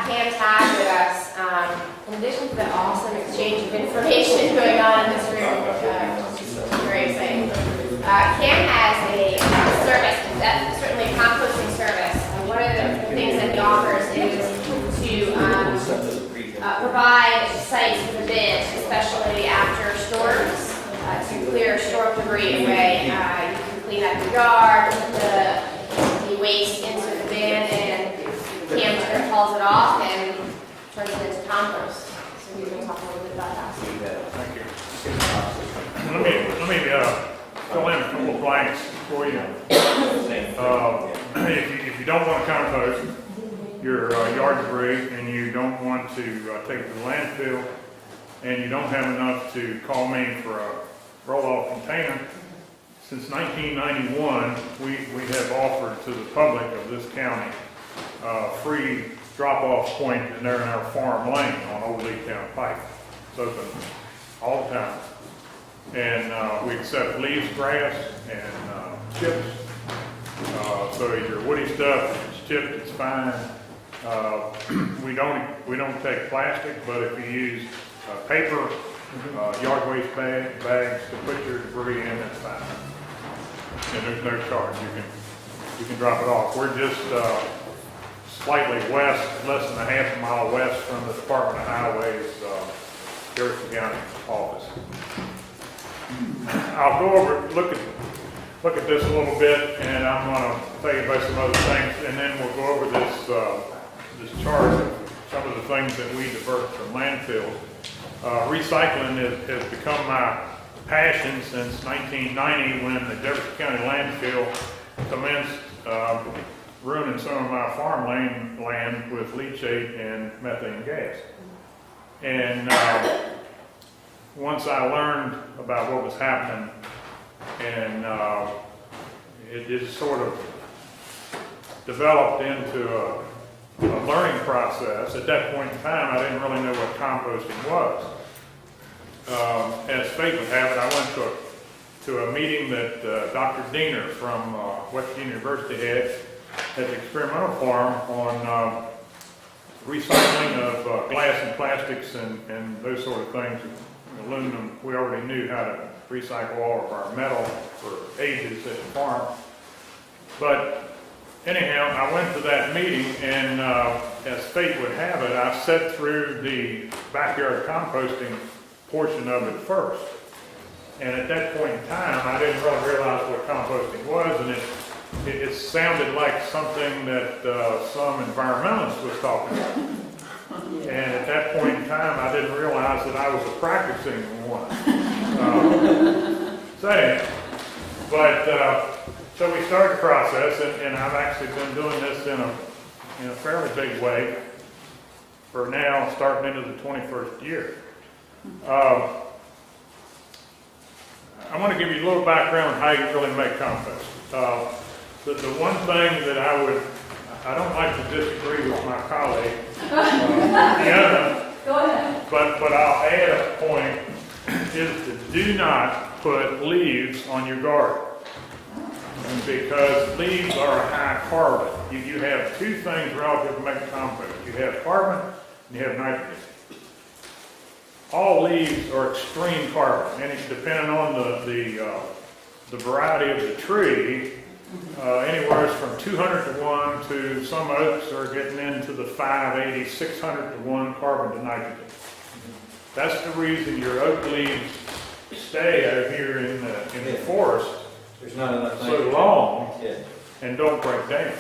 Cam Tabb with us. In addition to the awesome exchange of information going on in this room, which is very exciting, Cam has a service, that's certainly a composting service. One of the things that he offers is to provide sites for the bins, especially after storms, to clear storm debris away. You can clean up your yard, put the waste into the bin, and Cam hauls it off and turns it into compost. So we can talk a little bit about that. Thank you. Let me fill in a couple of blanks for you. If you don't want to compost your yard debris and you don't want to take it to the landfill and you don't have enough to call me for a roll-off container, since 1991 we have offered to the public of this county free drop-off point in there in our farm lane on Old Lee Town Pike. It's open all the time. And we accept leaves, grass, and chips. So your woody stuff, if it's chipped, it's fine. We don't take plastic, but if you use paper, yard waste bags to put your debris in, that's fine. And there's no charge. You can drop it off. We're just slightly west, less than a half a mile west from the Department of Highways, Harrison County office. I'll go over, look at this a little bit, and I'm going to tell you about some other things, and then we'll go over this chart of some of the things that we divert from landfills. Recycling has become my passion since 1990 when the Jefferson County landfill commenced ruining some of my farmland land with leachate and methane gas. And once I learned about what was happening, and it just sort of developed into a learning process. At that point in time, I didn't really know what composting was. As fate would have it, I went to a meeting that Dr. Diener from West Virginia University had at the experimental farm on recycling of glass and plastics and those sort of things. Aluminum, we already knew how to recycle all of our metal for ages at the farm. But anyhow, I went to that meeting, and as fate would have it, I sat through the backyard composting portion of it first. And at that point in time, I didn't really realize what composting was, and it sounded like something that some environmentalist was talking about. And at that point in time, I didn't realize that I was a practicing one. So we started the process, and I've actually been doing this in a fairly big way for now, starting into the 21st year. I want to give you a little background on how you really make compost. The one thing that I don't like to disagree with my colleague. Go ahead. But I'll add a point, is to do not put leaves on your garden. Because leaves are a high carbon. You have two things relative to making compost. You have carbon and you have nitrogen. All leaves are extreme carbon, and it's depending on the variety of the tree. Anywhere from 200 to 1 to some oaks are getting into the 580, 600 to 1 carbon to nitrogen. That's the reason your oak leaves stay out here in the forest. There's not enough so long and don't break down.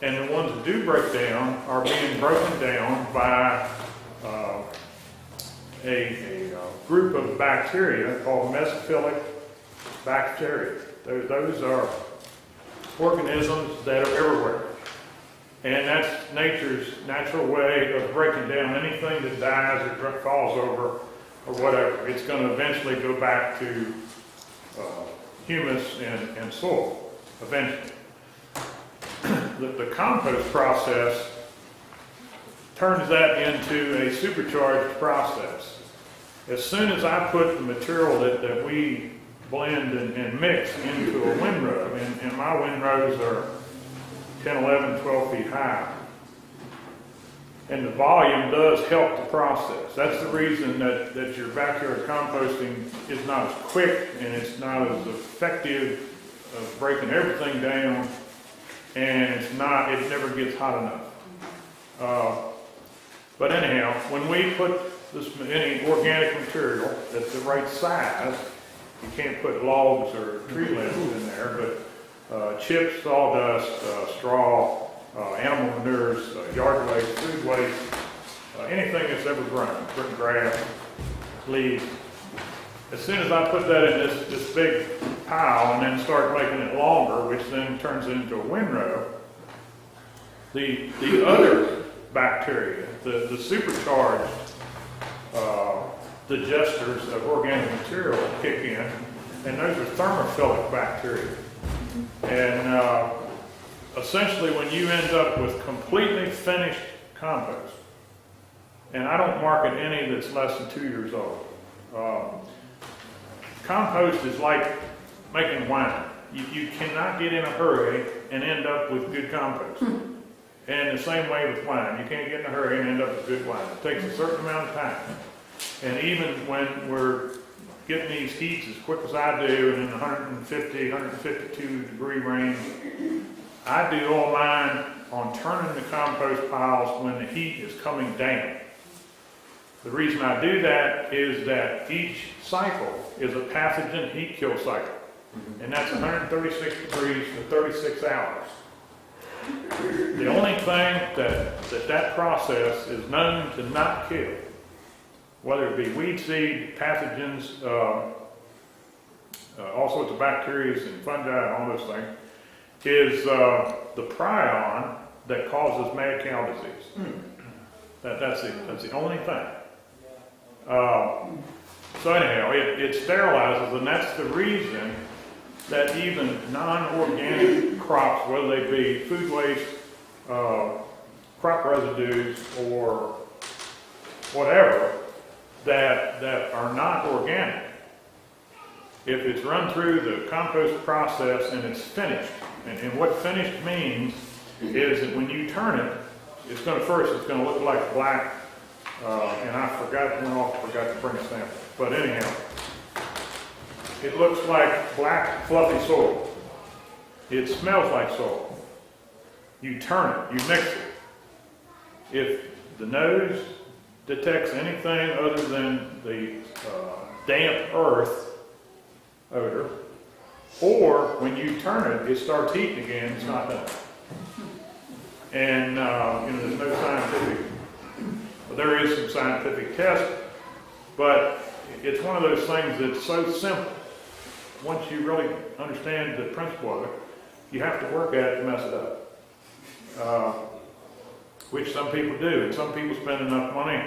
And the ones that do break down are being broken down by a group of bacteria called mesophilic bacteria. Those are organisms that are everywhere. And that's nature's natural way of breaking down anything that dies or falls over or whatever. It's going to eventually go back to humus and soil, eventually. The compost process turns that into a supercharged process. As soon as I put the material that we blend and mix into a windrow, and my windrows are 10, 11, 12 feet high, And the volume does help the process. That's the reason that your backyard composting is not as quick and it's not as effective of breaking everything down, and it never gets hot enough. But anyhow, when we put any organic material that's the right size, you can't put logs or tree limbs in there, but chips, sawdust, straw, animal manures, yard waste, food waste, anything that's ever grown, grass, leaves. As soon as I put that in this big pile and then start making it longer, which then turns it into a windrow, the other bacteria, the supercharged digesters of organic material kick in, and those are thermophilic bacteria. And essentially, when you end up with completely finished compost, and I don't market any that's less than 2 years old. Compost is like making wine. You cannot get in a hurry and end up with good compost. And the same way with wine. You can't get in a hurry and end up with good wine. It takes a certain amount of time. And even when we're getting these heats as quick as I do, and in the 150, 152 degree range, I do all mine on turning the compost piles when the heat is coming down. The reason I do that is that each cycle is a pathogen heat kill cycle. And that's 136 degrees for 36 hours. The only thing that process is known to not kill, whether it be weed seed, pathogens, all sorts of bacteria and fungi and all those things, is the prion that causes mad cow disease. That's the only thing. So anyhow, it sterilizes, and that's the reason that even non-organic crops, whether they be food waste, crop residues, or whatever, that are not organic, if it's run through the compost process and it's finished, and what finished means is that when you turn it, it's going to look like black, and I forgot to bring a sample, but anyhow, it looks like black fluffy soil. It smells like soil. You turn it, you mix it. If the nose detects anything other than the damp earth odor, or when you turn it, it starts heating again, it's not done. And there's no scientific, well, there is some scientific test, but it's one of those things that's so simple. Once you really understand the principle of it, you have to work at it to mess it up. Which some people do, and some people spend enough money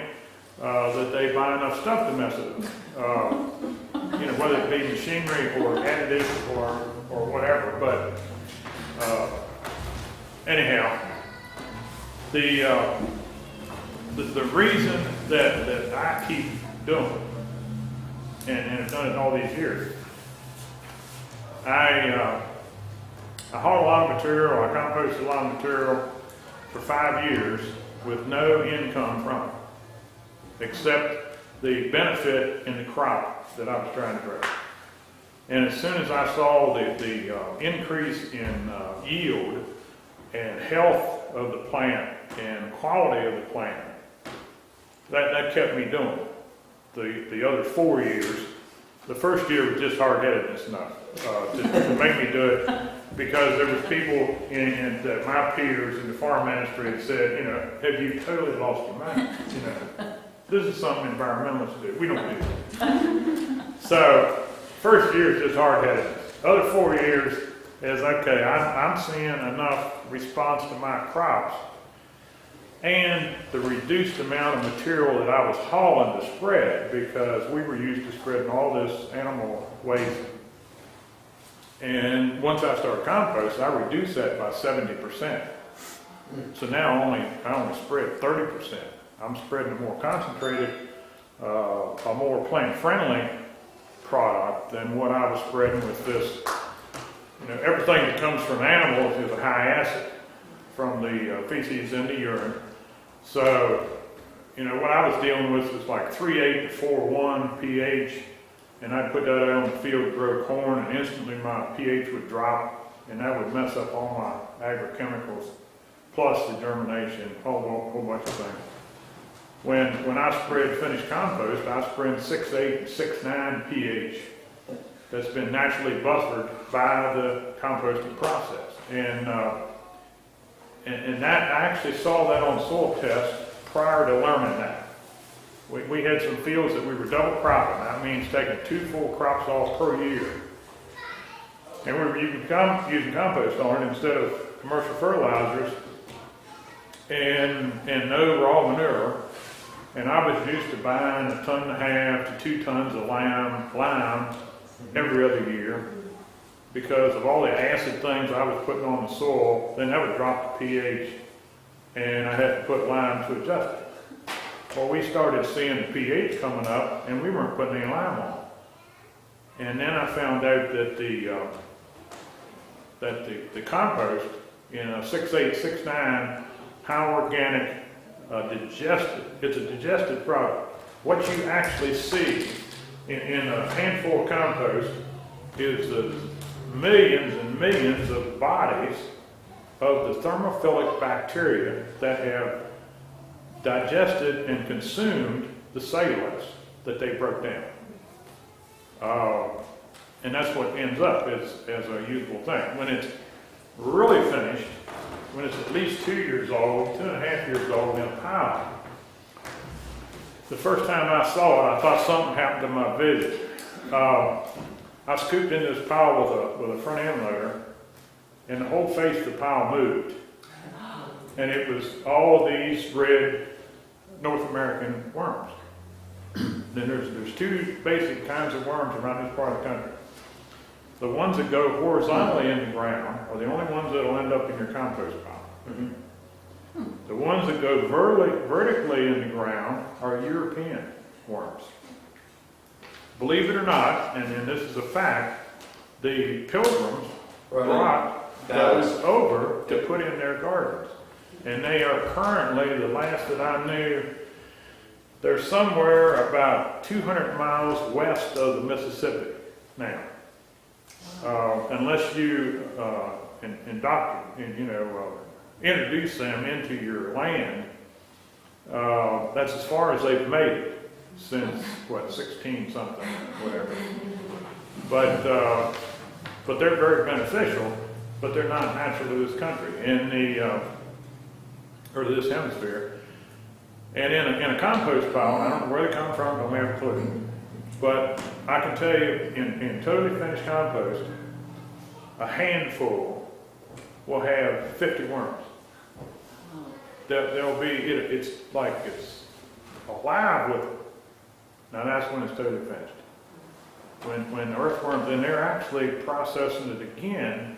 that they buy enough stuff to mess it up. Whether it be machinery or additive or whatever. But anyhow, the reason that I keep doing it, and have done it all these years, I haul a lot of material, I compost a lot of material for 5 years with no income from it, except the benefit in the crop that I was trying to grow. And as soon as I saw the increase in yield and health of the plant and quality of the plant, that kept me doing it. The other 4 years, the first year was just hard-headedness enough to make me do it, because there was people in my peers in the farm industry that said, have you totally lost your mind? This is something environmentalists do. We don't do that. So, first year is just hard-headedness. Other 4 years is, okay, I'm seeing enough response to my crops and the reduced amount of material that I was hauling to spread, because we were used to spreading all this animal waste. And once I started compost, I reduced that by 70%. So now I only spread 30%. I'm spreading a more concentrated, a more plant-friendly product than what I was spreading with this. Everything that comes from animals is a high acid, from the feces in the urine. So, you know, what I was dealing with was like 3.8 to 4.1 pH, and I'd put that out on the field to grow corn, and instantly my pH would drop, and that would mess up all my agrochemicals, plus the germination, whole bunch of things. When I spread finished compost, I spread 6.8 and 6.9 pH that's been naturally buffered by the composting process. And that, I actually saw that on soil tests prior to learning that. We had some fields that we were double cropping. That means taking 2 full crops off per year. And we were using compost on it instead of commercial fertilizers and no raw manure. And I was used to buying 1.5 tons to 2 tons of lime every other year because of all the acid things I was putting on the soil. Then that would drop the pH, and I had to put lime to adjust it. Well, we started seeing the pH coming up, and we weren't putting any lime on. And then I found out that the compost in a 6.8, 6.9 high organic digested, it's a digested product. What you actually see in a handful of compost is the millions and millions of bodies of the thermophilic bacteria that have digested and consumed the cellulose that they broke down. And that's what ends up as a usable thing. When it's really finished, when it's at least 2 years old, 2.5 years old in a pile, the first time I saw it, I thought something happened to my vision. I scooped into this pile with a front end loader, and the whole face of the pile moved. And it was all these red North American worms. Then there's 2 basic kinds of worms around this part of the country. The ones that go horizontally in the ground are the only ones that will end up in your compost pile. Mm-hmm. The ones that go vertically in the ground are European worms. Believe it or not, and this is a fact, the pilgrims brought those over to put in their gardens. And they are currently, the last that I knew, they're somewhere about 200 miles west of the Mississippi now. Unless you introduce them into your land, that's as far as they've made it since, 16 something, whatever. But they're very beneficial, but they're not natural to this country, or this hemisphere. And in a compost pile, I don't know where they come from, don't have a clue. But I can tell you, in totally finished compost, a handful will have 50 worms. There'll be, it's like it's alive with them. Now that's when it's totally finished. When the earthworms, and they're actually processing it again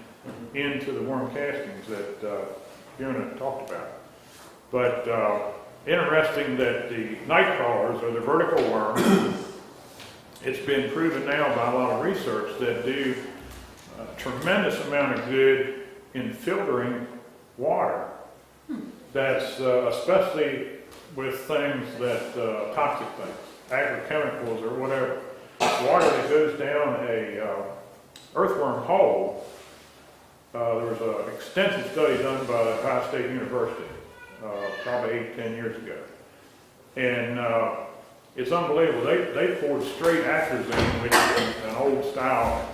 into the worm castings that Fiona talked about. But interesting that the night crawlers, or the vertical worms, it's been proven now by a lot of research that do a tremendous amount of good in filtering water. That's especially with things that, toxic things, agrochemicals or whatever. Water that goes down a earthworm hole. There was an extensive study done by the Ohio State University, probably 8-10 years ago. And it's unbelievable. They poured straight atrazine, which is an old style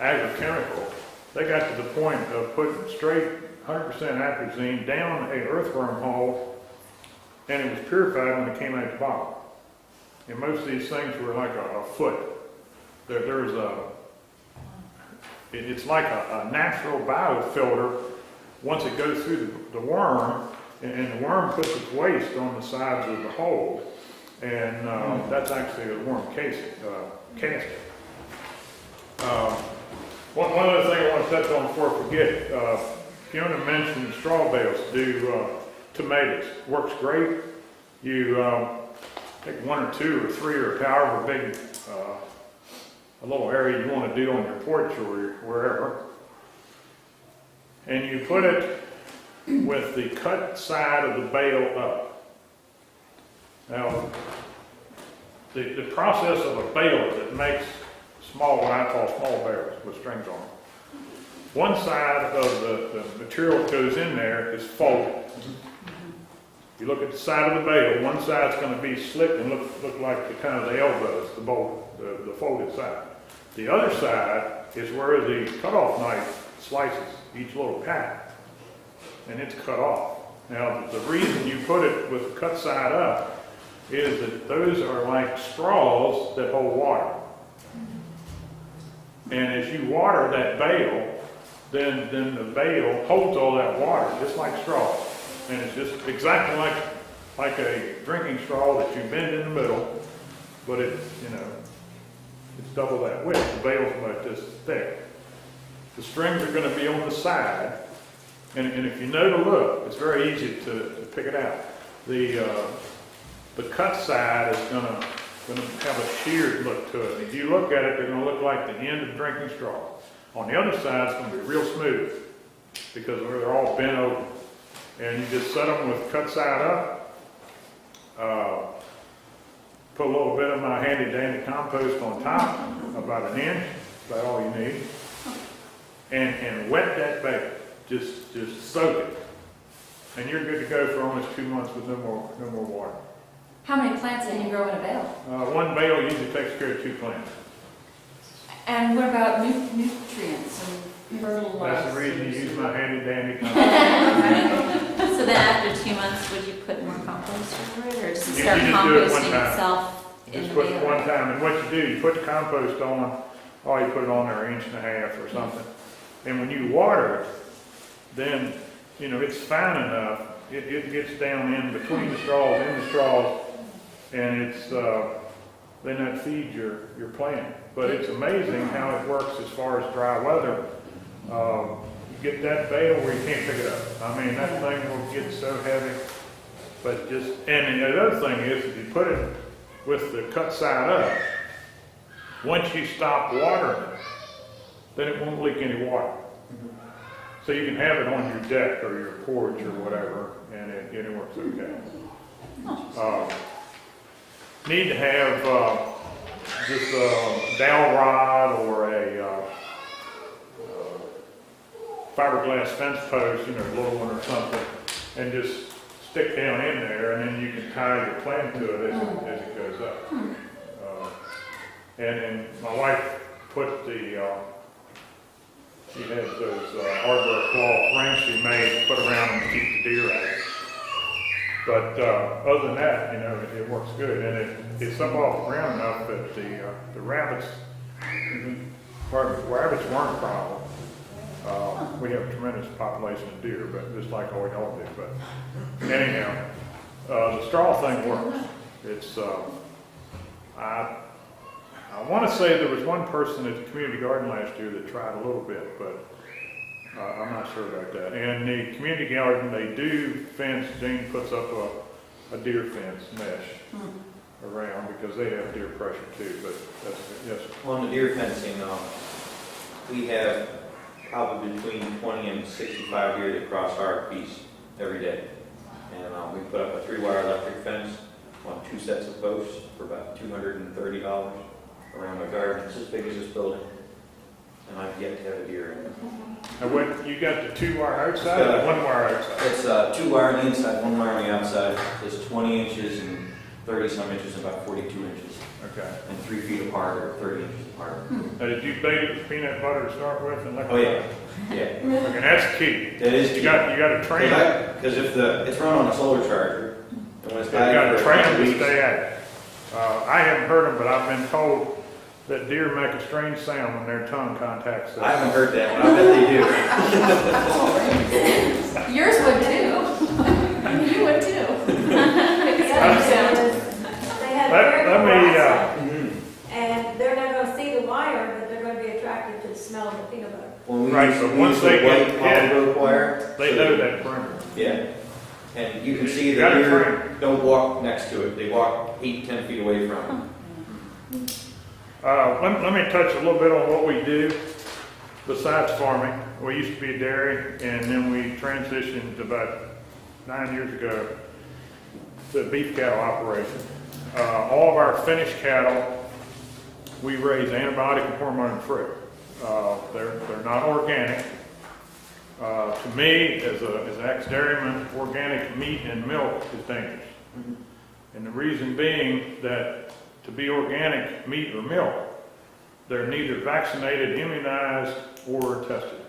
agrochemical. They got to the point of putting straight 100% atrazine down a earthworm hole, and it was purified when it came out the bottom. And most of these things were like a foot. It's like a natural biofilter once it goes through the worm, and the worm puts its waste on the sides of the hole, and that's actually a worm casting. One other thing I want to touch on before I forget, Fiona mentioned straw bales do tomatoes. Works great. You take 1 or 2 or 3 or however big a little area you want to do on your porch or wherever, and you put it with the cut side of the bale up. Now, the process of a baler that makes small, what I call small barrels with strings on them. One side of the material that goes in there is folded. If you look at the side of the bale, one side's going to be slick and look like the kind of the elbows, the folded side. The other side is where the cutoff knife slices each little pack, and it's cut off. Now, the reason you put it with the cut side up is that those are like straws that hold water. And as you water that bale, then the bale holds all that water, just like straws. And it's just exactly like a drinking straw that you bend in the middle, but it's double that width. The bale's about this thick. The strings are going to be on the side, and if you know to look, it's very easy to pick it out. The cut side is going to have a sheared look to it. If you look at it, they're going to look like the end of drinking straw. On the other side, it's going to be real smooth because they're all bent over. And you just set them with cut side up, put a little bit of my handy dandy compost on top, about an inch, about all you need, and wet that bale. Just soak it, and you're good to go for almost 2 months with no more water. How many plants can you grow in a bale? One bale usually takes care of 2 plants. And what about nutrients and fertilizers? That's the reason you use my handy dandy compost. So then after 2 months, would you put more compost over it, or just You start just do it one composting time. itself in Just the put it bale? one time, and what you do, you put the compost on, you put it on there 1.5 inches or something. And when you water it, then, it's fine enough, it gets down in between the straws, and it's, then that feeds your plant. But it's amazing how it works as far as dry weather. You get that bale where you can't pick it up. I mean, that thing will get so heavy. But and the other thing is, if you put it with the cut side up, once you stop watering it, then it won't leak any water. So you can have it on your deck or your porch or whatever, and it works okay. Need to have just a dowel rod or a fiberglass fence post, a little one or something, and just stick down in there, and then you can tie your plant to it as it goes up. And my wife put she has those hardware cloth rings she made, put around them to keep the deer out. But other than that, it works good, and it's up off the ground enough that the rabbits weren't a problem. We have a tremendous population of deer, but just like all y'all do. But anyhow, the straw thing works. It's I want to say there was one person at the community garden last year that tried a little bit, but I'm not sure about that. And the community garden, they do fence. Gene puts up a deer fence mesh around because they have deer pressure too. But that's yes. On the deer fencing, we have probably between 20 and 65 deer that cross our piece every day. And we put up a 3-wire electric fence on 2 sets of posts for about $230 around the garden. It's as big as this building. And I've yet to have a deer in it. And what, you got the 2-wire outside or 1-wire outside? It's 2 wire on the inside, 1 wire on the outside. It's 20 inches and 30-some inches, about 42 inches. Okay. And 3 feet apart or 30 inches apart. Now, did you bait it with peanut butter to start with? And Oh yeah, yeah. Okay, that's key. That is You key. got to train it. Because if it's run on a solar charger, and when it's You got to for train a couple them to weeks, stay at it. I haven't heard them, but I've been told that deer make a strange sound when their tongue contacts I us. haven't heard that, but I bet they do. Yours would too. You would too. They have Let me, and they're not gonna see the wire, but they're gonna be attracted to the smell of the peanut butter. When we Right, use, but we once use they the white get hit, polygraph wire, they know that perimeter. Yeah, and you can see You the gotta deer train. don't walk next to it. They walk 8-10 feet away from it. Let me touch a little bit on what we do besides farming. We used to be a dairy, and then we transitioned about 9 years ago the beef cattle operation. All of our finished cattle, we raise antibiotic and hormone free. They're not organic. To me, as an ex-dairyman, organic meat and milk is dangerous. And the reason being that to be organic meat or milk, they're neither vaccinated, immunized, or tested.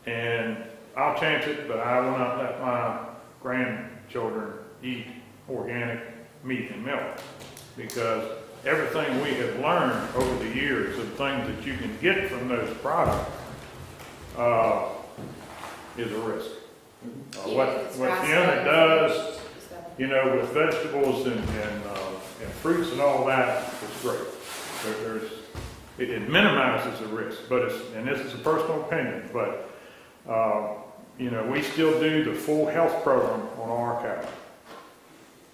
And I'll chance it, but I will not let my grandchildren eat organic meat and milk, because everything we have learned over the years of things that you can get from those products is a risk. What Fiona does, you know, with vegetables and fruits and all that, is great. It minimizes the risk, but and this is a personal opinion, but you know, we still do the full health program on our cattle.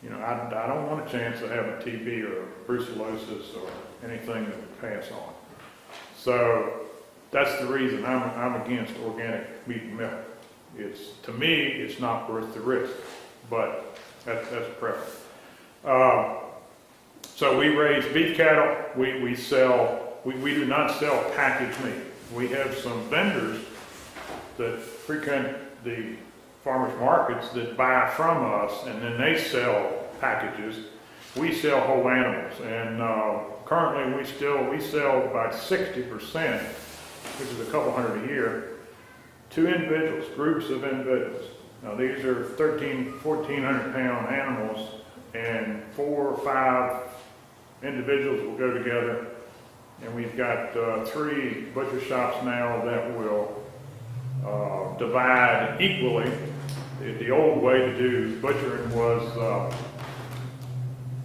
You know, I don't want a chance of having TB or brucellosis or anything that would pass on. So that's the reason I'm against organic meat and milk. To me, it's not worth the risk, but that's a preference. So we raise beef cattle. We do not sell packaged meat. We have some vendors that frequent the farmers markets that buy from us, and then they sell packages. We sell whole animals, and currently we sell about 60%, which is a couple hundred a year, to individuals, groups of individuals. Now these are 1,400 pound animals, and 4 or 5 individuals will go together, and we've got 3 butcher shops now that will divide equally. The old way to do butchering was,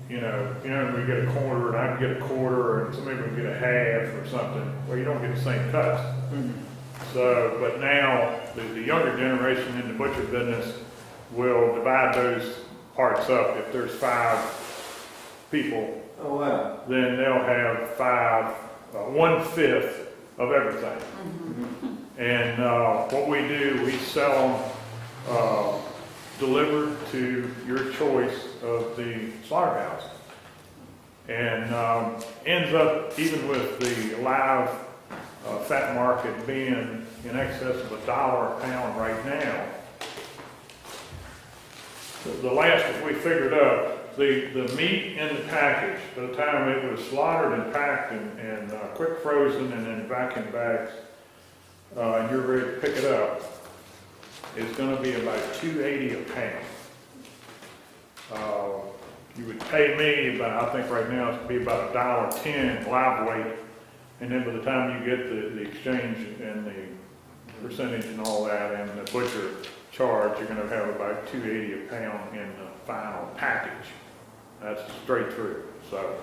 you know, we get a quarter, and I can get a quarter, and somebody would get a half or something. Well, you don't get the same cuts. So, but now the younger generation in the butcher business will divide those parts up. If there's 5 people, Oh, wow. then they'll have 1/5 of everything. And what we do, we sell them delivered to your choice of the slaughterhouse. And ends up, even with the live fat market being in excess of $1 a pound right now, the last that we figured up, the meat in the package, by the time it was slaughtered and packed and quick frozen and in vacuum bags, and you're ready to pick it up, is going to be about $2.80 a pound. You would pay me about, I think right now it's going to be about $1.10 live weight, and then by the time you get the exchange and the percentage and all that and the butcher charge, you're going to have about $2.80 a pound in the final package. That's straight through. So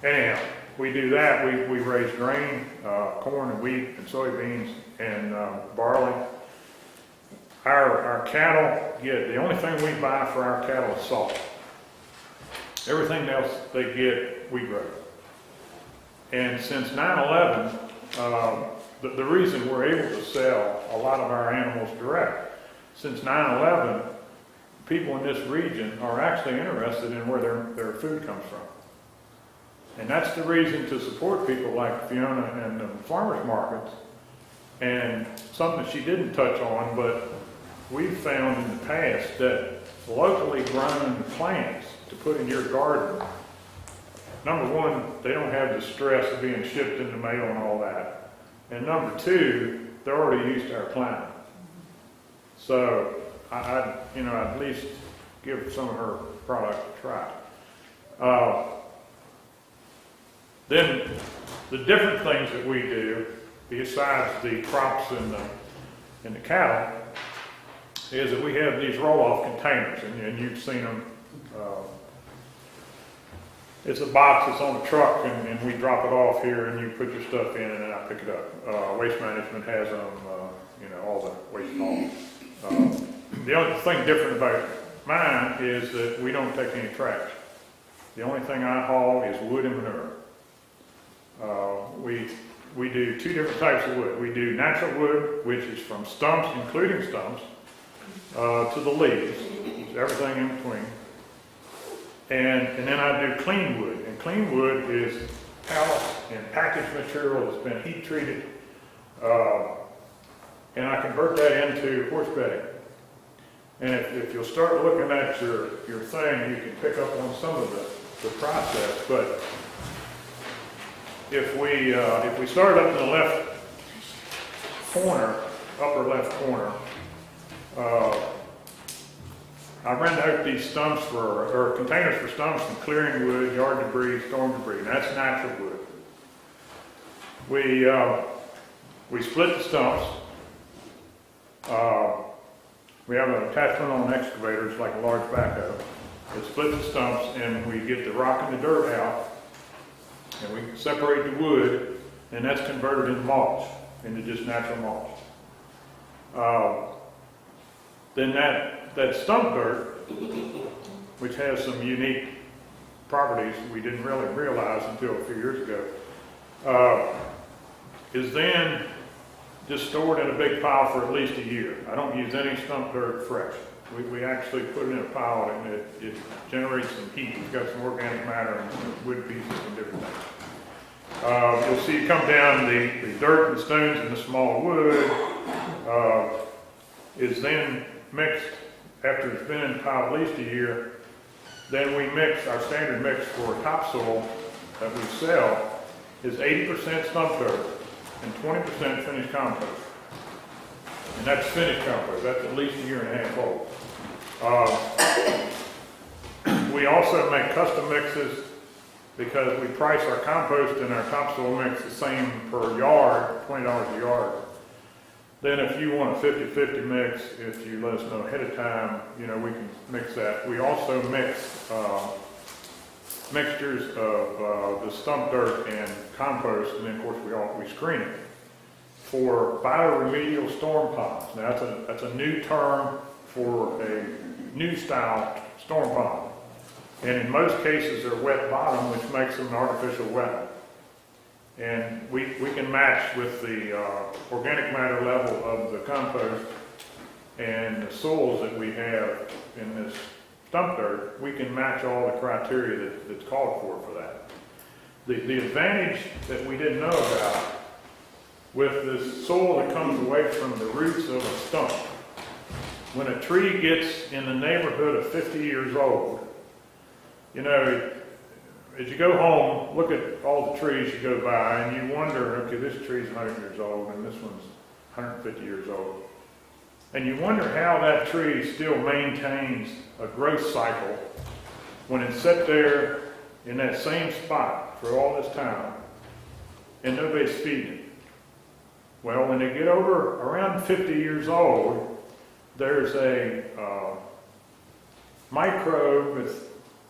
anyhow, we do that. We raise grain, corn and wheat and soybeans and barley. Our cattle the only thing we buy for our cattle is salt. Everything else they get, we grow. And since 9/11, the reason we're able to sell a lot of our animals direct, since 9/11, people in this region are actually interested in where their food comes from. And that's the reason to support people like Fiona and the farmers markets. And something that she didn't touch on, but we've found in the past that locally grown plants to put in your garden, number one, they don't have the stress of being shipped in the mail and all that. And number two, they're already used to our climate. So I'd at least give some of her product a try. Then the different things that we do, besides the crops and the cattle, is that we have these roll-off containers, and you've seen them. It's a box that's on the truck, and we drop it off here, and you put your stuff in, and then I pick it up. Waste Management has them, all the waste hauls. The only thing different about mine is that we don't take any trash. The only thing I haul is wood and manure. We do 2 different types of wood. We do natural wood, which is from stumps, including stumps, to the leaves. everything in between. And then I do clean wood, and clean wood is pallets and packaged material that's been heat treated, and I convert that into horse bedding. And if you'll start looking at your thing, you can pick up on some of the process. But if we start up in the left corner, upper left corner, I rent out these stumps or containers for stumps from clearing wood, yard debris, storm debris, and that's natural wood. We split the stumps. We have an attachment on an excavator, it's like a large backhoe. It splits the stumps and we get the rock and the dirt out, and we separate the wood, and that's converted into mulch, into just natural mulch. Then that stump dirt, which has some unique properties we didn't really realize until a few years ago, is then just stored in a big pile for at least a year. I don't use any stump dirt fresh. We actually put it in a pile, and it generates some heat. It's got some organic matter and some wood pieces and different things. You'll see it come down, the dirt and stones and the small wood is then mixed after it's been in the pile at least a year. Then we mix, our standard mix for topsoil that we sell is 80% stump dirt and 20% finished compost. And that's finished compost, that's at least a year and a half old. We also make custom mixes because we price our compost and our topsoil mix the same per yard, $20 a yard. Then if you want a 50-50 mix, if you let us know ahead of time, we can mix that. We also mix mixtures of the stump dirt and compost, and then of course we screen it for bioremedial storm ponds. Now that's a new term for a new style storm pond, and in most cases they're wet bottom, which makes them an artificial wetland. And we can match with the organic matter level of the compost and the soils that we have in this stump dirt. We can match all the criteria that's called for that. The advantage that we didn't know about with this soil that comes away from the roots of a stump, when a tree gets in the neighborhood of 50 years old, as you go home, look at all the trees you go by, and you wonder, okay, this tree's 100 years old, and this one's 150 years old. And you wonder how that tree still maintains a growth cycle when it's set there in that same spot for all this time, and nobody's feeding it. Well, when they get over around 50 years old, there's a microbe that's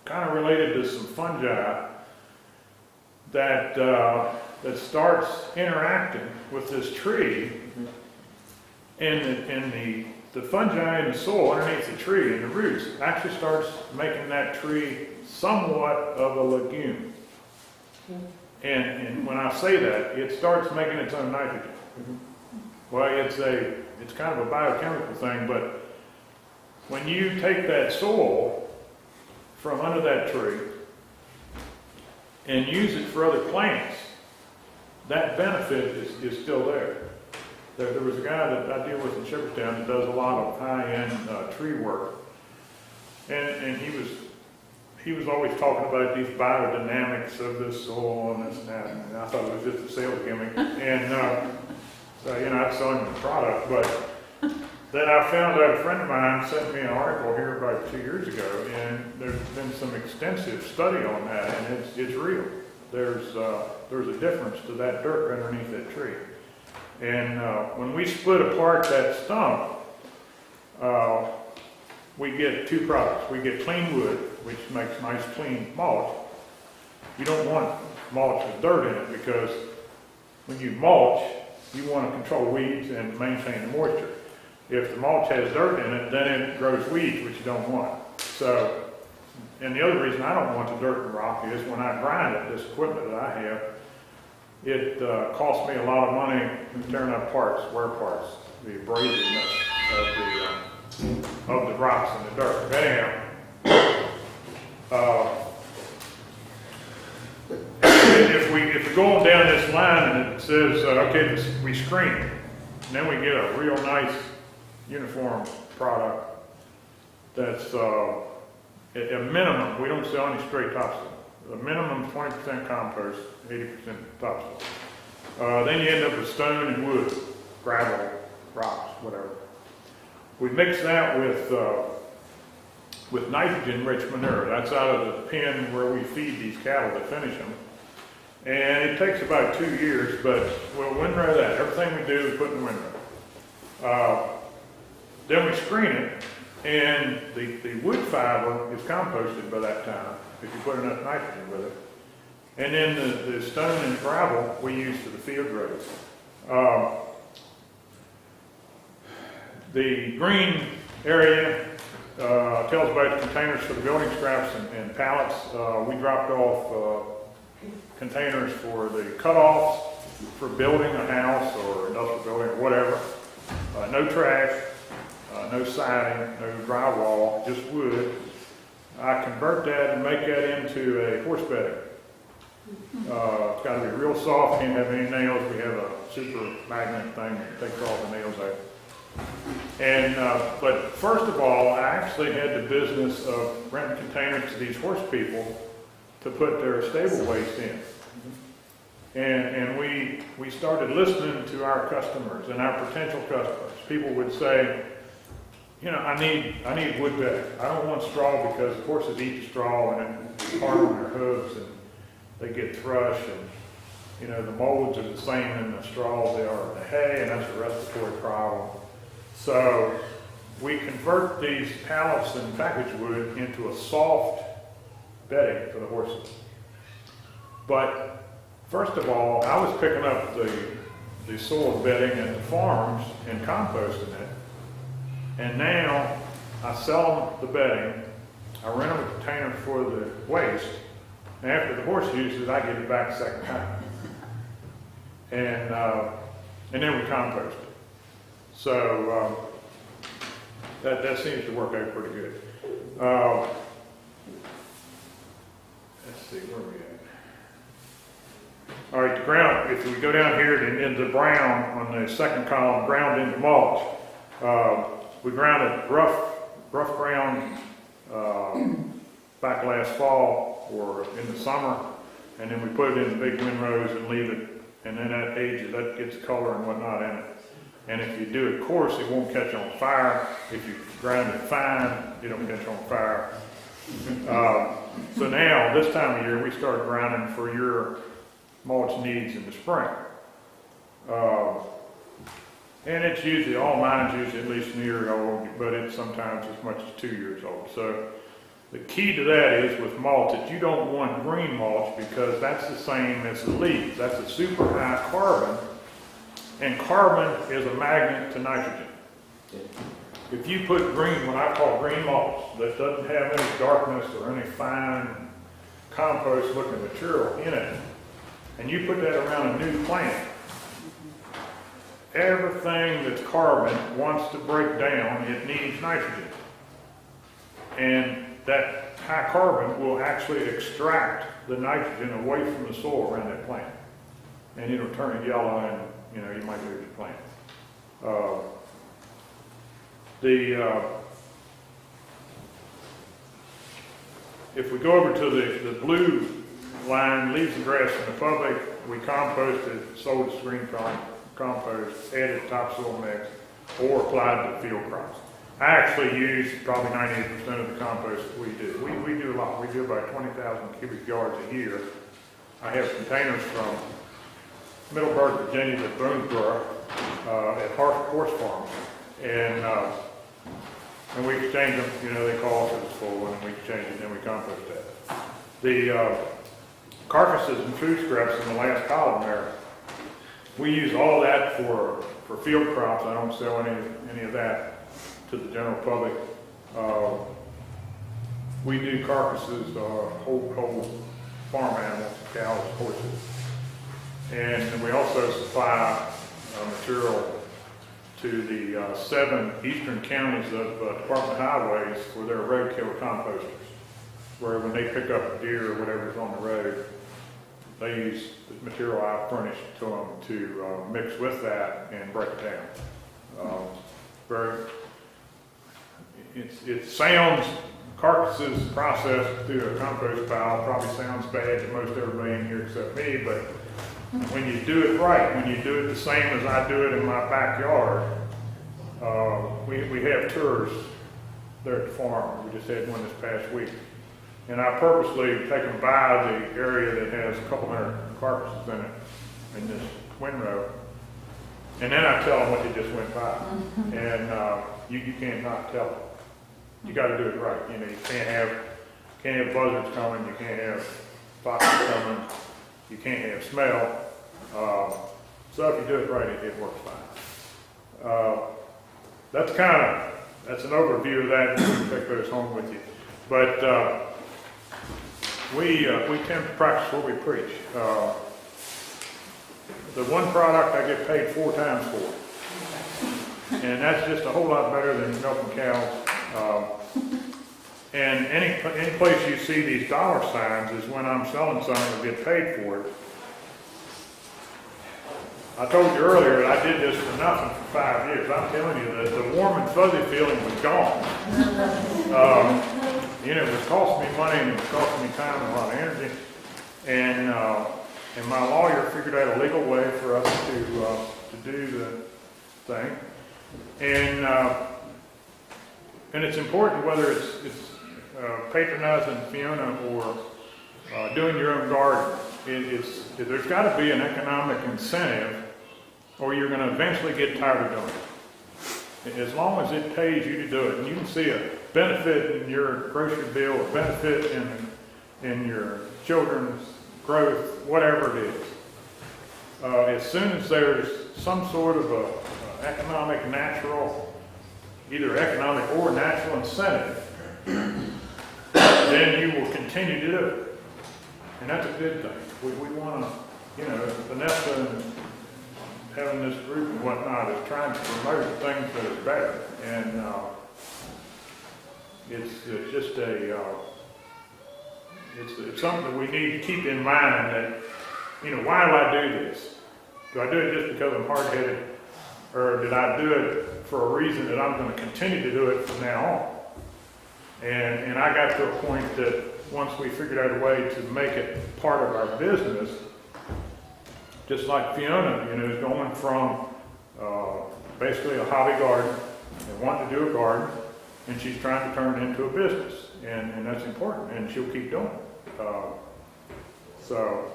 kind of related to some fungi that starts interacting with this tree, and the fungi in the soil underneath the tree and the roots actually starts making that tree somewhat of a legume. And when I say that, it starts making its own nitrogen. Well, it's kind of a biochemical thing, but when you take that soil from under that tree and use it for other plants, that benefit is still there. There was a guy that I deal with in Shepherdstown that does a lot of high-end tree work, and he was always talking about these biodynamics of this soil and this and that, and I thought it was just a sales gimmick, and so I'd sell him the product, but then I found out a friend of mine sent me an article here about 2 years ago, and there's been some extensive study on that, and it's real. There's a difference to that dirt underneath that tree. And when we split apart that stump, we get two products. We get clean wood, which makes nice clean mulch. You don't want mulch with dirt in it, because when you mulch, you want to control weeds and maintain the moisture. If the mulch has dirt in it, then it grows weeds, which you don't want. So, and the other reason I don't want the dirt and rock is when I grind it, this equipment that I have, it costs me a lot of money tearing up parts, wear parts, the abrasiveness of of the rocks and the dirt. Anyhow, if we go on down this line and it says, okay, we screen it, and then we get a real nice uniform product that's at a minimum, we don't sell any straight topsoil. A minimum 20% compost, 80% topsoil. Then you end up with stone and wood, gravel, rocks, whatever. We mix that with nitrogen-rich manure. That's out of the pen where we feed these cattle to finish them. And it takes about 2 years, but we'll windrow that. Everything we do is put in the windrow. Then we screen it, and the wood fiber is composted by that time, if you put enough nitrogen with it. And then the stone and gravel we use for the field roads. The green area tells about the containers for the building scraps and pallets. We dropped off containers for the cutoffs for building a house or industrial building or whatever. No trash, no siding, no drywall, just wood. I convert that and make that into a horse bedding. It's got to be real soft, can't have any nails. We have a super magnet thing that takes all the nails out. And but first of all, I actually had the business of renting containers to these horse people to put their stable waste in. And we started listening to our customers and our potential customers. People would say, you know, I need wood bedding. I don't want straw because the horses eat the straw and it's hard on their hooves and they get thrush, and you know the molds are the same in the straw as they are in the hay, and that's a respiratory problem. So we convert these pallets and package wood into a soft bedding for the horses. But first of all, I was picking up the soil bedding at the farms and composting it, and now I sell them the bedding. I rent them a container for the waste. And after the horse uses it, I give it back a second time. And then we compost it. So that seems to work out pretty good. Let's see, where are we at? All right, the ground, if we go down here into the brown on the second column, ground into mulch, we ground it rough ground back last fall or in the summer, and then we put it in the big windrows and leave it, and then that ages, that gets color and whatnot in it. And if you do it coarse, it won't catch on fire. If you grind it fine, it don't catch on fire. So now, this time of year, we start grinding for your mulch needs in the spring. And it's usually, all mine's usually at least a year old, but it's sometimes as much as 2 years old. So the key to that is with mulch that you don't want green mulch because that's the same as the leaves. That's a super high carbon, and carbon is a magnet to nitrogen. If you put green, what I call green mulch, that doesn't have any darkness or any fine compost looking material in it, and you put that around a new plant, everything that's carbon wants to break down, it needs nitrogen. And that high carbon will actually extract the nitrogen away from the soil around that plant. And it'll turn it yellow and, you know, you might lose your plant. If we go over to the blue line, leaves and grass in the public, we compost it, sold as green compost, added topsoil mix, or applied to field crops. I actually use probably 98% of the compost that we do. We do a lot. We do about 20,000 cubic yards a year. I have containers from Middleburg, Virginia to Boonesboro at Horse Farm. And we exchange them, you know, they call us if it's full, and we exchange it, and then we compost that. The carcasses and food scraps in the last column there, we use all that for field crops. I don't sell any of that to the general public. We do carcasses, whole farm animals, cows, horses. And we also supply material to the 7 eastern counties of Department of Highways for their roadkill composters, where when they pick up a deer or whatever's on the road, they use the material I furnished to them to mix with that and break it down. It sounds, carcasses processed through a compost pile probably sounds bad to most everybody in here except me, but when you do it right, when you do it the same as I do it in my backyard, we have tours there at the farm. We just had one this past week. And I purposely take them by the area that has a couple hundred carcasses in it, in this windrow. And then I tell them what they just went by. And you can't not tell them. You got to do it right. You know, you can't have buzzards coming. You can't have foxes coming. You can't have smell. So if you do it right, it works fine. That's an overview of that. You can take those home with you. But we tend to practice what we preach. The one product I get paid 4 times for, and that's just a whole lot better than milking cows. And any place you see these dollar signs is when I'm selling something to get paid for it. I told you earlier that I did this for nothing for 5 years. I'm telling you that the warm and fuzzy feeling was gone. It was costing me money and it was costing me time and a lot of energy. And my lawyer figured out a legal way for us to do the thing. And it's important whether it's patronizing Fiona or doing your own garden. There's got to be an economic incentive, or you're going to eventually get tired of doing it. As long as it pays you to do it, and you can see a benefit in your grocery bill, a benefit in your children's growth, whatever it is. As soon as there's some sort of a either economic or natural incentive, then you will continue to do it. And that's a good thing. We want to, Vanessa and having this group and whatnot is trying to promote things that are better. And it's just it's something that we need to keep in mind that, why do I do this? Do I do it just because I'm hard-headed? Or did I do it for a reason that I'm going to continue to do it from now on? And I got to a point that once we figured out a way to make it part of our business, just like Fiona, is going from basically a hobby garden and wanting to do a garden, and she's trying to turn it into a business, and that's important, and she'll keep doing it. So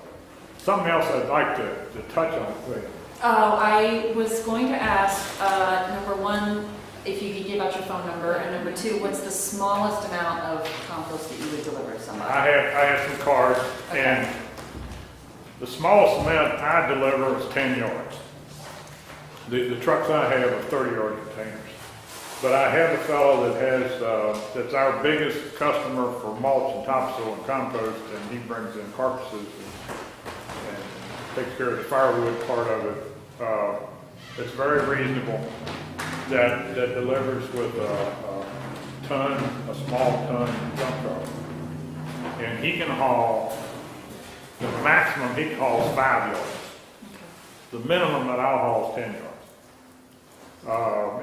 something else I'd like to touch on, please. I was going to ask, number one, if you could give out your phone number, and number two, what's the smallest amount of compost that you would deliver to somebody? I have some cards, Okay. and the smallest amount I deliver is 10 yards. The trucks I have are 30-yard containers. But I have a fellow that has, that's our biggest customer for mulch and topsoil and compost, and he brings in carcasses and takes care of the firewood part of it. It's very reasonable. That delivers with a small ton dump truck. And he can haul, the maximum he can haul is 5 yards. The minimum that I'll haul is 10 yards.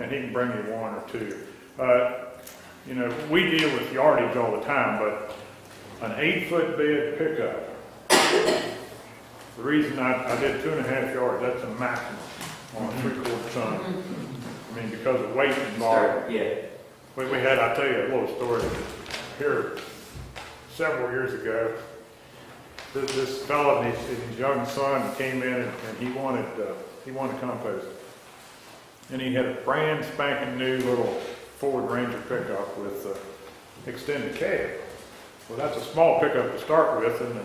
And he can bring you 1 or 2. We deal with yardage all the time, but an 8-foot bed pickup, the reason I did 2.5 yards, that's a maximum on a 3/4 ton. I mean, because of weight involved. Yeah. We had, I'll tell you a little story here several years ago. This fellow and his young son came in and he wanted compost. And he had a brand spanking new little Ford Ranger pickup with extended cab. Well, that's a small pickup to start with, and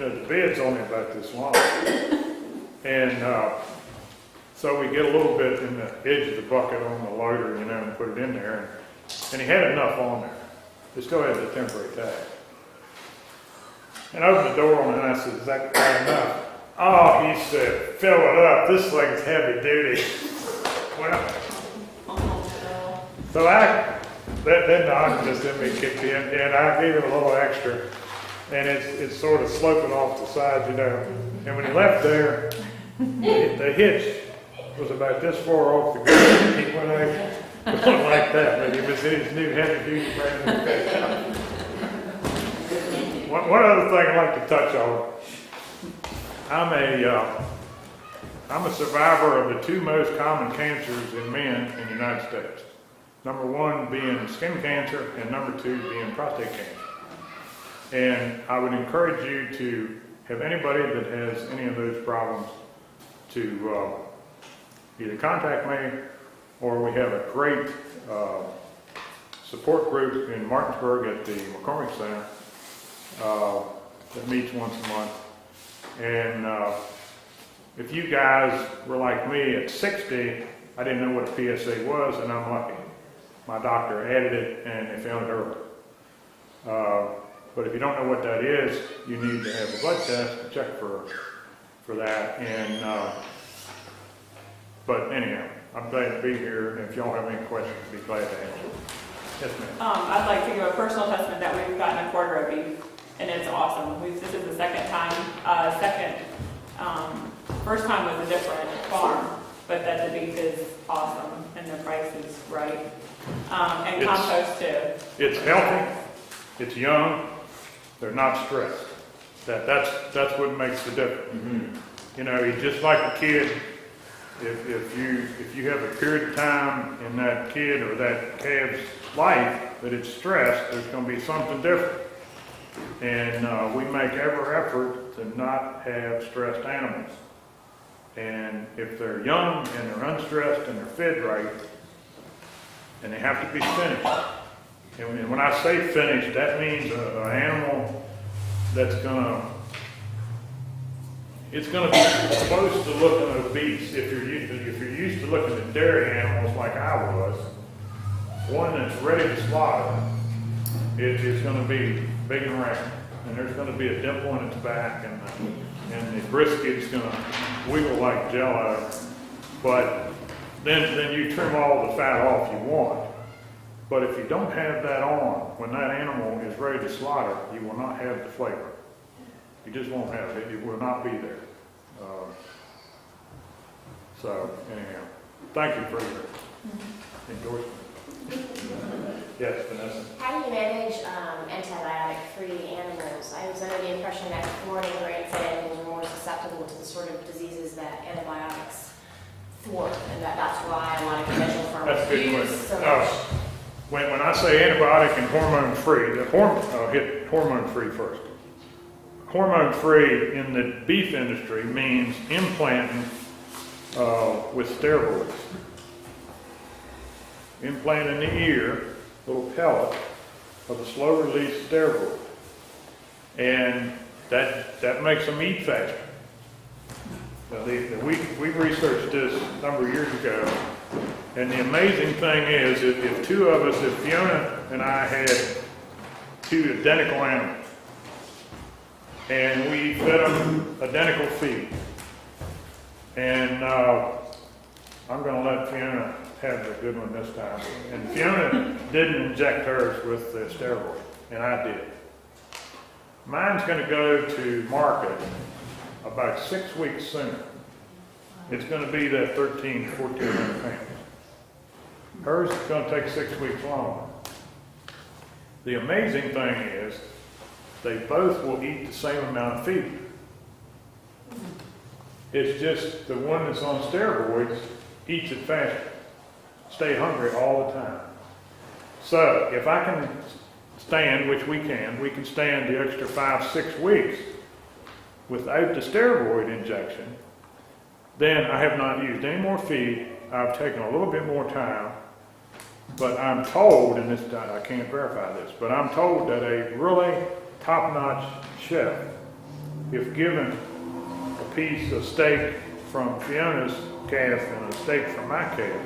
the bed's only about this long. And so we get a little bit in the edge of the bucket on the loader, and put it in there. And he had enough on there. It still had the temporary tag. And I opened the door on it, and I said, "Is that enough?" "Oh," he said, "fill it up. This thing's heavy duty." Well, Oh, so that dog just in me kicked in, and I gave him a little extra, and it's sort of sloping off the side, you know. And when he left there, the hitch was about this far off the ground. He went out like that, but he was in his new heavy-duty brand new pickup. One other thing I'd like to touch on. I'm a survivor of the two most common cancers in men in the United States. Number one being skin cancer, and number two being prostate cancer. And I would encourage you to have anybody that has any of those problems to either contact me, or we have a great support group in Martinsburg at the McCormick Center that meets once a month. And if you guys were like me at 60, I didn't know what a PSA was, and I'm lucky. My doctor added it, and they found it early. But if you don't know what that is, you need to have a blood test to check for that. And but anyhow, I'm glad to be here, and if y'all have any questions, I'd be glad to answer. Yes, ma'am. I'd like to give a personal testament that we've gotten a quarter of beef, and it's awesome. This is the second time. First time was a different farm, but that the beef is awesome and the price is right. And compost too. It's healthy, it's young, they're not stressed. That's what makes the difference. Mm-hmm. You know, you just like a kid. If you have a period of time in that kid or that calf's life that it's stressed, there's going to be something different. And we make every effort to not have stressed animals. And if they're young and they're unstressed and they're fed right, and they have to be finished. And when I say finished, that means an animal that's it's gonna be supposed to look obese. If you're used to looking at dairy animals like I was, one that's ready to slaughter, it's gonna be big and round, and there's gonna be a dimple in its back, and the brisket's gonna wiggle like jello. But then you trim all the fat off you want. But if you don't have that on, when that animal is ready to slaughter, you will not have the flavor. You just won't have it. It will not be there. So anyhow, thank you for your endorsement. Yes, Vanessa. How do you manage antibiotic-free animals? I was under the impression that morning rain-fed animals are more susceptible to the sort of diseases that antibiotics thwart, and that's why a lot of conventional That's a farmers good use question. so much. When I say antibiotic and hormone-free, hit hormone-free first. Hormone-free in the beef industry means implanting with steroids. Implant in the ear, little pellet of a slow-release steroid. And that makes them eat faster. We researched this a number of years ago, and the amazing thing is, if two of us, if Fiona and I had two identical animals, and we fed them identical feed, and I'm going to let Fiona have the good one this time. And Fiona didn't inject hers with the steroid, and I did. Mine's going to go to market about 6 weeks sooner. It's going to be that 1,300 to 1,400 pounds. Hers is going to take 6 weeks longer. The amazing thing is, they both will eat the same amount of feed. It's just the one that's on steroids eats it faster. Stay hungry all the time. So if I can stand, which we can stand the extra 5-6 weeks without the steroid injection, then I have not used any more feed. I've taken a little bit more time, but I'm told, and this I can't verify this, but I'm told that a really top-notch chef, if given a piece of steak from Fiona's calf and a steak from my calf,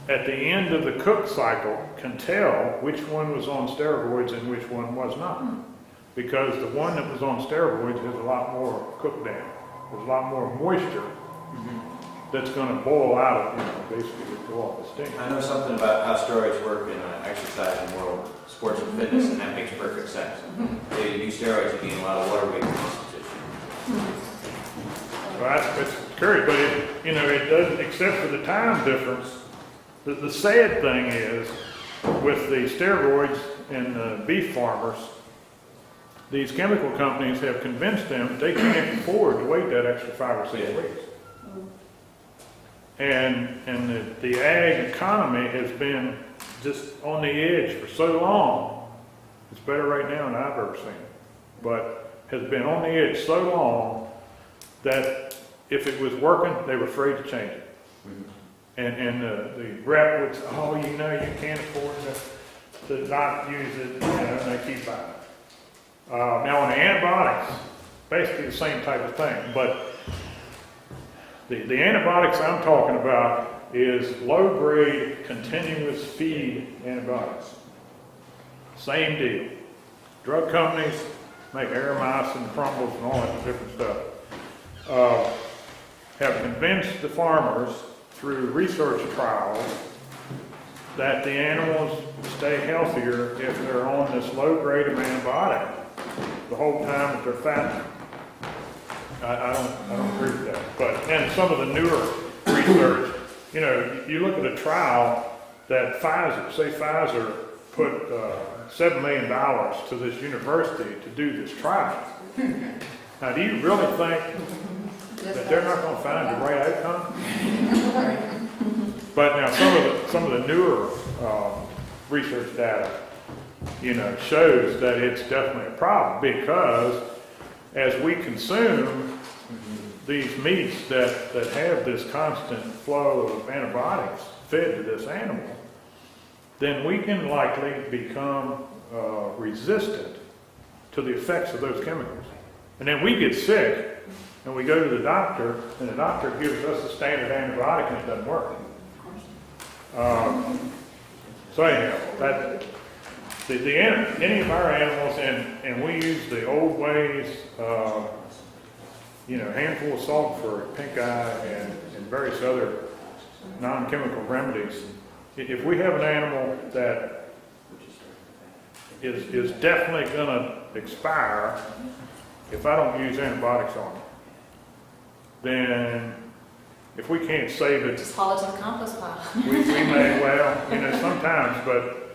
at the end of the cook cycle can tell which one was on steroids and which one was not. Because the one that was on steroids has a lot more cook down. There's a lot more moisture that's gonna boil out, basically go off the steam. I know something about how steroids work in exercise and world sports and fitness, and that makes perfect sense. They use steroids to gain a lot of water weight constitution. Well, it's curious, but it doesn't, except for the time difference. The sad thing is, with the steroids in the beef farmers, these chemical companies have convinced them that they can't afford to wait that extra 5 or 6 weeks. And the ag economy has been just on the edge for so long. It's better right now than I've ever seen it, but has been on the edge so long that if it was working, they were afraid to change it. And the rep would say, oh, you can't afford to not use it, and they keep buying it. Now on the antibiotics, basically the same type of thing, but the antibiotics I'm talking about is low-grade continuous feed antibiotics. Same deal. Drug companies make Aramycin, crumbles, and all that different stuff. Have convinced the farmers through research trials that the animals stay healthier if they're on this low grade of antibiotic the whole time that they're fattening. I don't agree with that. But and some of the newer research, you look at a trial that Pfizer put $7 million to this university to do this trial. Now, do you really think that they're not going to find the right outcome? But now some of the newer research data, shows that it's definitely a problem, because as we consume these meats that have this constant flow of antibiotics fed to this animal, then we can likely become resistant to the effects of those chemicals. And then we get sick, and we go to the doctor, and the doctor gives us a standard antibiotic, and it doesn't work. So anyhow, any of our animals, and we use the old ways, handful of salt for pink eye and various other non-chemical remedies. If we have an animal that is definitely going to expire if I don't use antibiotics on it, then if we can't save it, Just haul it to the compost pile. we may, sometimes, but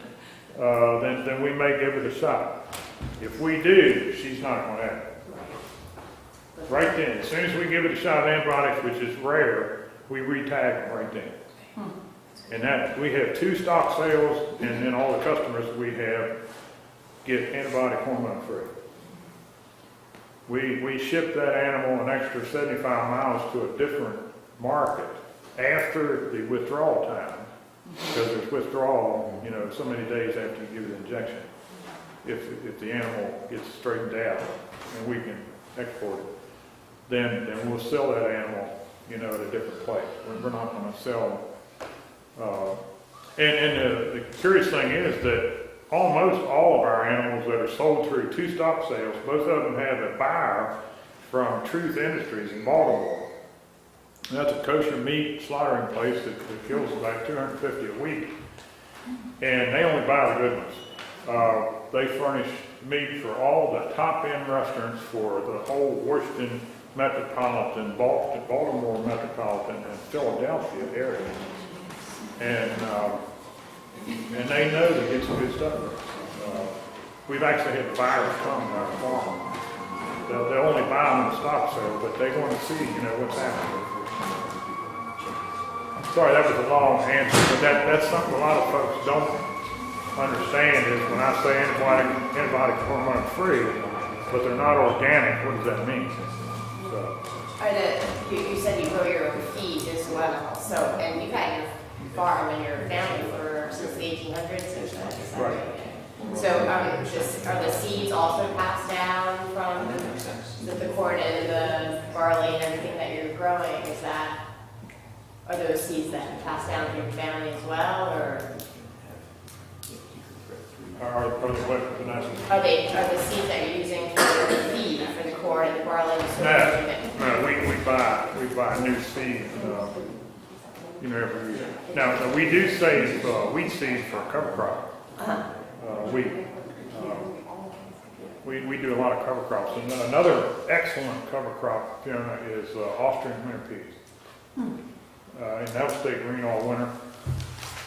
then we may give it a shot. If we do, she's not going to have it. Right then, as soon as we give it a shot of antibiotics, which is rare, we re-tag them right then. And that we have 2 stock sales, and then all the customers we have get antibiotic hormone free. We ship that animal an extra 75 miles to a different market after the withdrawal time, because there's withdrawal, so many days after you give the injection. If the animal gets straightened out and we can export it, then we'll sell that animal, at a different place. We're not going to sell. And the curious thing is that almost all of our animals that are sold through 2 stock sales, both of them have a buyer from Truth Industries in Baltimore. And that's a kosher meat slaughtering place that kills about 250 a week. And they only buy the good ones. They furnish meat for all the top-end restaurants for the whole Washington metropolitan, Baltimore metropolitan, and Philadelphia area. And they know to get some good stuff. We've actually had buyers come to our farm. They'll only buy them in the stock sale, but they want to see, what's happening. Sorry, that was a long answer, but that's something a lot of folks don't understand is when I say antibiotic hormone free, but they're not organic, what does that mean? So. You said you grow your own feed as well, so, and you've had your farm and your family since the 1800s, is that Right. right? So, are the seeds also passed down from the corn and the barley and everything that you're growing? Are those seeds that you pass down to your family as well, or? Are the what? Are the seeds that you're using for the feed, for the corn and the barley and sorghum. No, we buy new seed, every year. Now, we do save, wheat seed for cover crop, wheat. We do a lot of cover crops. And another excellent cover crop, Fiona, is Austrian winter peas. And that'll stay green all winter.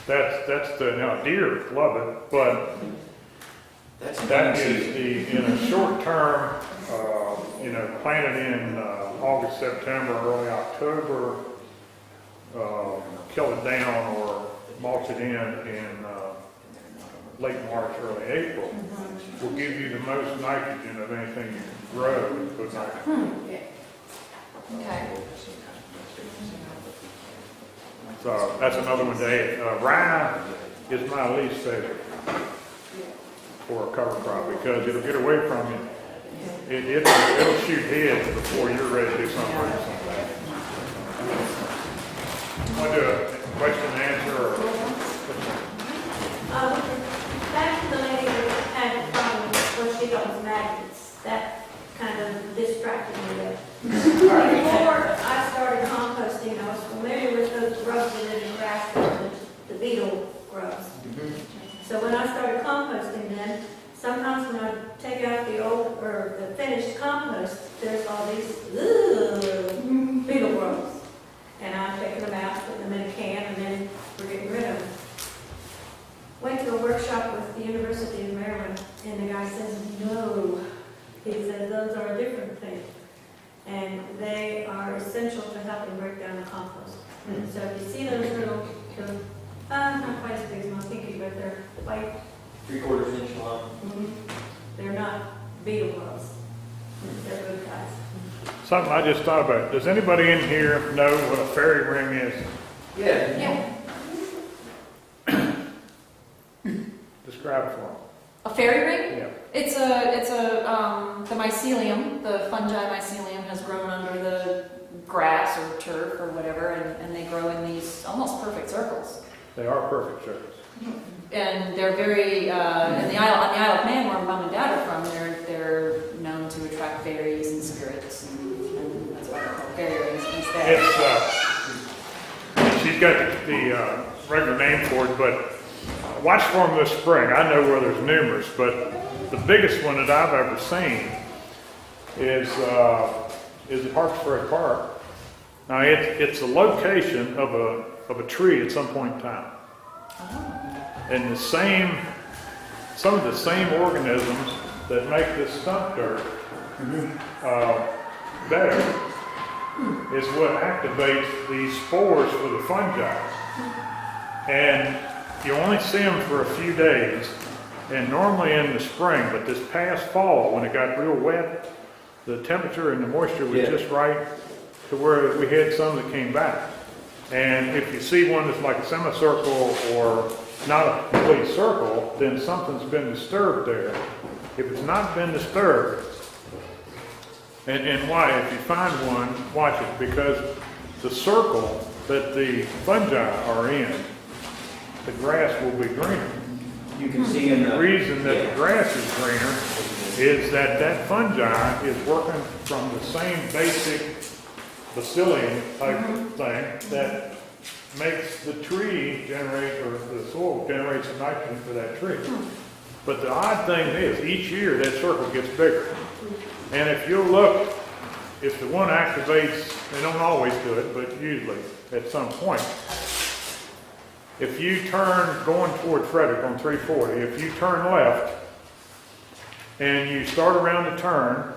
Now deer love it, but That's that season. is in a short term, planted in August, September, early October, kill it down or mulch it in late March, early April, will give you the most nitrogen of anything you can grow and put nitrogen. Okay. So that's another one to add. Rye is my least favorite for a cover crop because it'll get away from you. It'll shoot heads before you're ready to do something. Want to do a question and answer or? Back to the lady who had the problem where she got magnets, that kind of distracted me there. Before I started composting, I was familiar with those grubs that live in grass, the beetle grubs. So when I started composting then, sometimes when I take out the old, or the finished compost, there's all these beetle grubs. And I'm taking them out, putting them in a can, and then we're getting rid of them. Went to a workshop with the University of Maryland, and the guy says, no. He said, those are a different thing. And they are essential to helping break down the compost. So if you see those little, not quite as big as my pinky, but they're white. 3/4 inch long. They're not beetle grubs. They're good guys. Something I just thought about. Does anybody in here know what a fairy ring is? Yeah. Describe it for them. A fairy ring? Yeah. It's the mycelium, the fungi mycelium has grown under the grass or turf or whatever, and they grow in these almost perfect circles. They are perfect circles. And they're very, on the Isle of Man, where Mom and Dad are from, they're known to attract fairies and spirits, and that's why they're called fairy rings instead. She's got the regular name for it, but watch for them this spring. I know where there's numerous, but the biggest one that I've ever seen is at Hartsburg Park. Now it's a location of a tree at some point in time, and some of the same organisms that make this stump dirt better is what activates these spores for the fungi, and you only see them for a few days, and normally in the spring, but this past fall, when it got real wet, the temperature and the moisture was just right to where we had some that came back. And if you see one that's like a semicircle or not a complete circle, then something's been disturbed there. If it's not been disturbed, and why? If you find one, watch it, because the circle that the fungi are in, the grass will be greener. You can see in The reason that the grass is greener is that fungi is working from the same basic bacillium type of thing that makes the tree generate, or the soil generates the nitrogen for that tree. But the odd thing is, each year that circle gets bigger. And if you look, if the one activates, they don't always do it, but usually at some point, if you turn going toward Frederick on 340, if you turn left and you start around the turn,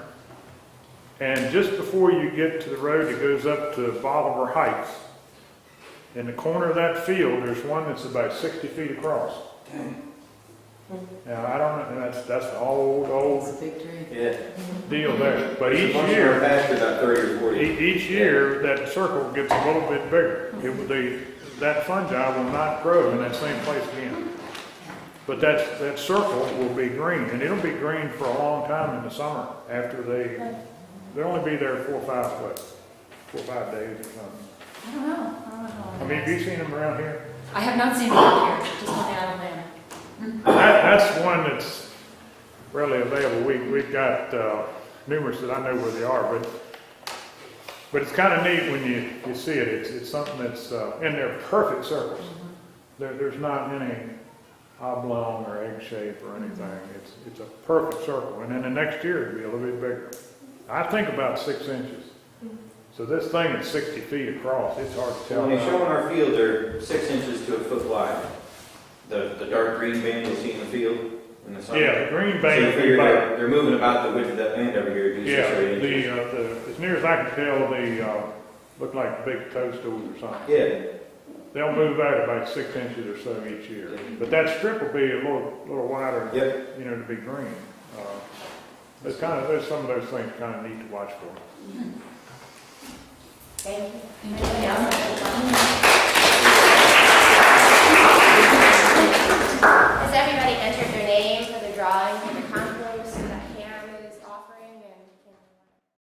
and just before you get to the road that goes up to Bolivar Heights, in the corner of that field, there's one that's about 60 feet across. Now, I don't know, that's an old Big tree. deal there. But each Once year, you're past about 30 or 40. each year, that circle gets a little bit bigger. That fungi will not grow in that same place again. But that circle will be green, and it'll be green for a long time in the summer after they'll only be there 4 or 5 days or something. I don't know. I mean, have you seen them around here? I have not seen it out here, just on the Isle of Man. That's one that's readily available. We've got numerous that I know where they are, but it's kind of neat when you see it. It's something that's, and they're perfect circles. There's not any oblong or egg shape or anything. It's a perfect circle, and then the next year it'll be a little bit bigger. I think about 6 inches. So this thing is 60 feet across. It's hard to So tell. when they show in our field, they're 6 inches to a foot wide. The dark green band you see in the field in the summer. Yeah, the green So band you would be figure about, they're moving about the width of that band every year, do 6 yeah, or 8 inches. as near as I can tell, look like big toadstools or something. Yeah, They'll move out about 6 inches or so each year. But that strip will be a little wider, yep. you know, to be green. There's some of those things kind of neat to watch for. Thank you. Thank you.